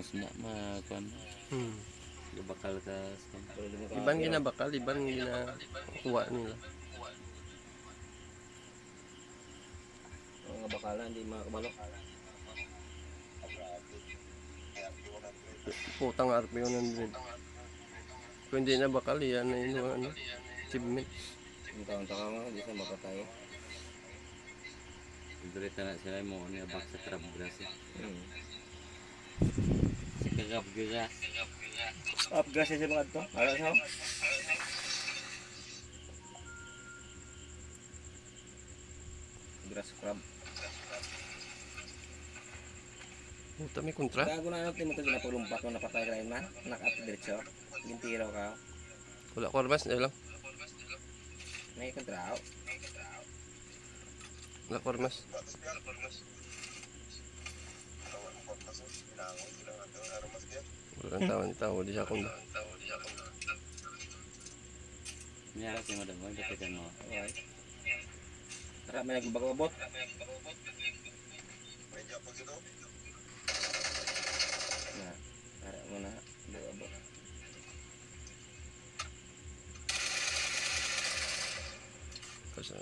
musma makuan. Bakal ka sa Iban ginabakal, iban ginakuha nila. Mga bakala hindi makabalo. Putang RP 100. Kung hindi na bakal, yan na yun, achievement. Yung taon-taon nga, hindi sa makatay. Direta na sila mo niya bak sa crab grass. Sa crab grass. Upgrass sa mga ito. Ano sa? Grass crab. Puta, may kontra. Gago na natin mo ito ginapulumpak kung napatay ka rin na. Nakati diretso. Gintiro ka. Wala ko armas, na lang. May kontrao. Wala ko armas. Wala ang tao, di siya kunda. Niya si madam mo dapitan mo. Okay. Tara, may nagbabot. Na, tara mo na. Babot. Kasi,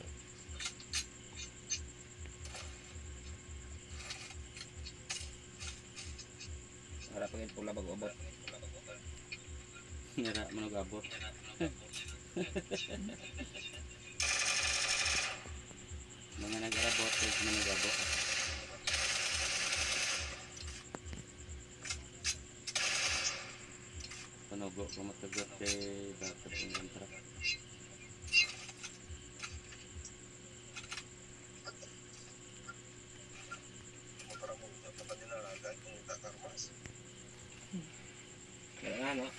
Tara, pagin pula bago-abot. Nira manugabot. Mga nag-arabot at manugabot. Panugo ko matagot kay dapat yung kontra. Kaya nga, no?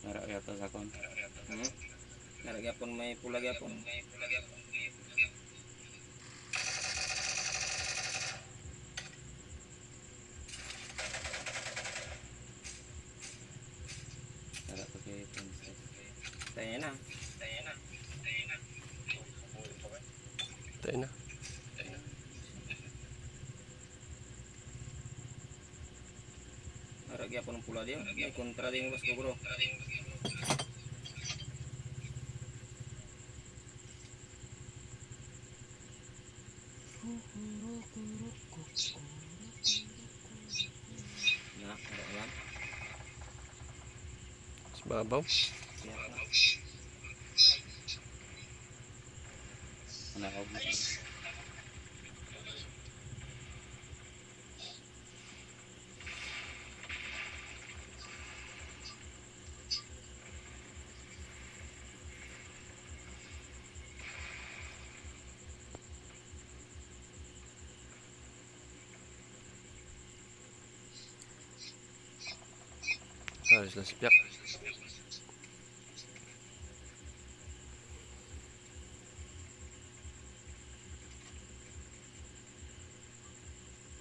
Nara yata sa kon. Naragapon may pula gapon. Nara pa kay princess. Tanya na. tayo na. Naragapon ng pula diyo. May kontra din mas bro. Na, alam. Sa babaw. Nakaw mo. Halos lang sipiak.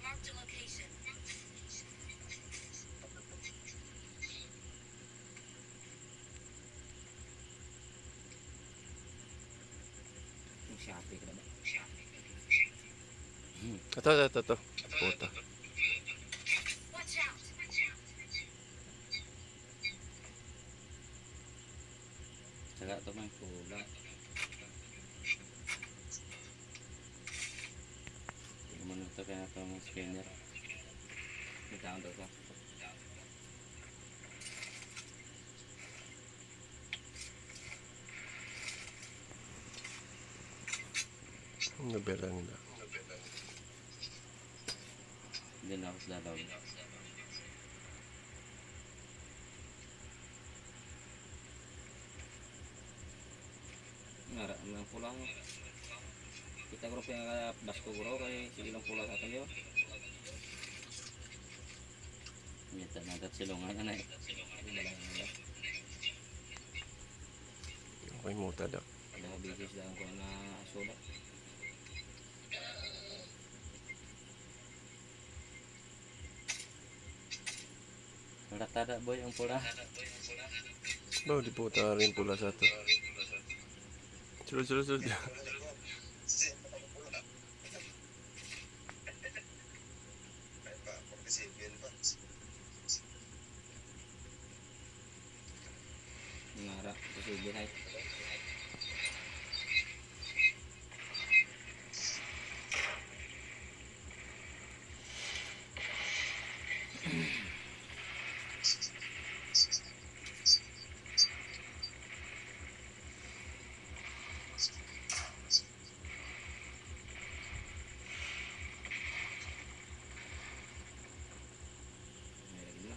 Marked a location. Shopee ka na ba? Ito. Puta. Watch out! Saka ito may pula. Tingnan mo ito kaya ito mga spinner. May taon daw ko. Nabela nila. Hindi na ako lalaw. Ngara ng pula ko. Kita ko rin yung basko ko kay sige lang pula sa atin yun. Mita na tat silungan na eh. Hindi ba lang nila? May muta daw. Ada bigis daan ko na soda. Rata boy ang pula. Bawa di puta rin pula satu. Sulod. Ngara kasi bihay. Meron na.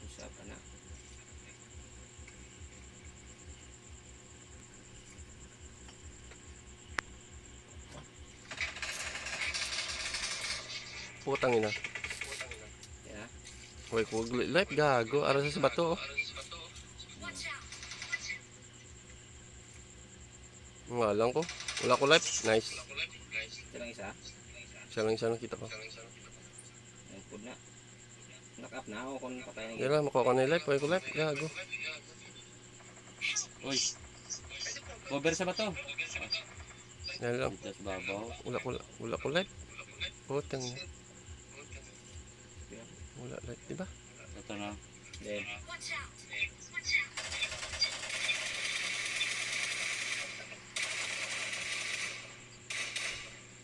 Usap ka na. Putang ina. Ya. Hoy, kung live gago. Ara sa bato. Oh. Watch out. Nga lang ko. Wala ko live. Nice. Ito lang isa. Siya lang isa nakita ko. Ang food na. Knock-up na ako kung patay na Yan lang, makuha ko na yung live. Hoy, ko live. Gago. Uy. Cover sa bato. Yan lang. Dito sa babaw. Wala ko live. Putang ina. Wala live, diba? Ito na. Then, Watch out.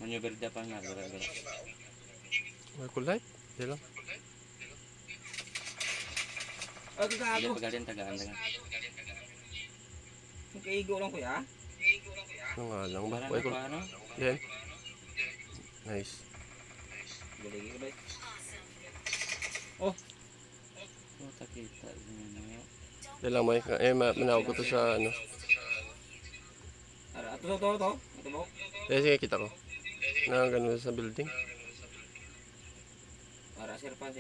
Manyoberda pa nga. Gara-gara. Wala ko live. Yan lang. oh, Hindi gago. pagalian tagaan na nga. Yung kaigo lang kuya. Ano nga lang ba? Para Hoy, na ko. pa ano? Yan. Nice. Galigi ko ba? Puta kita. Yan lang, may. Manawag ko to sa ano. Ara, ito. Ito mo. Sige, kita ko. Na ganun sa building. Ara, sirpan.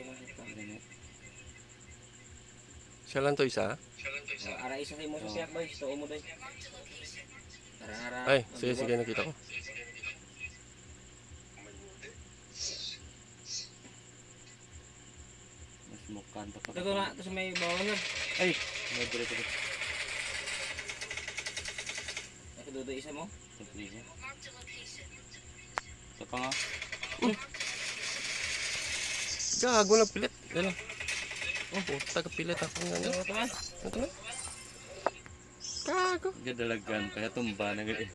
Siya lang to isa. Ara, isa sa mo sa siyak boy. Ito mo doy. Ara. Ay, sige, nakita ko. Mas mukan pa pa. Ito na. Ito sa may bawang na. Ay! May dire. Ito dodo isa mo. Surprise. Marked a location. Ito pa nga. Gago lang pilit. Yan lang. Oh, puta ka pilit ako nga. Ito man. Ito na. Gago. Gadalagan. Kaya tumba na ganyan.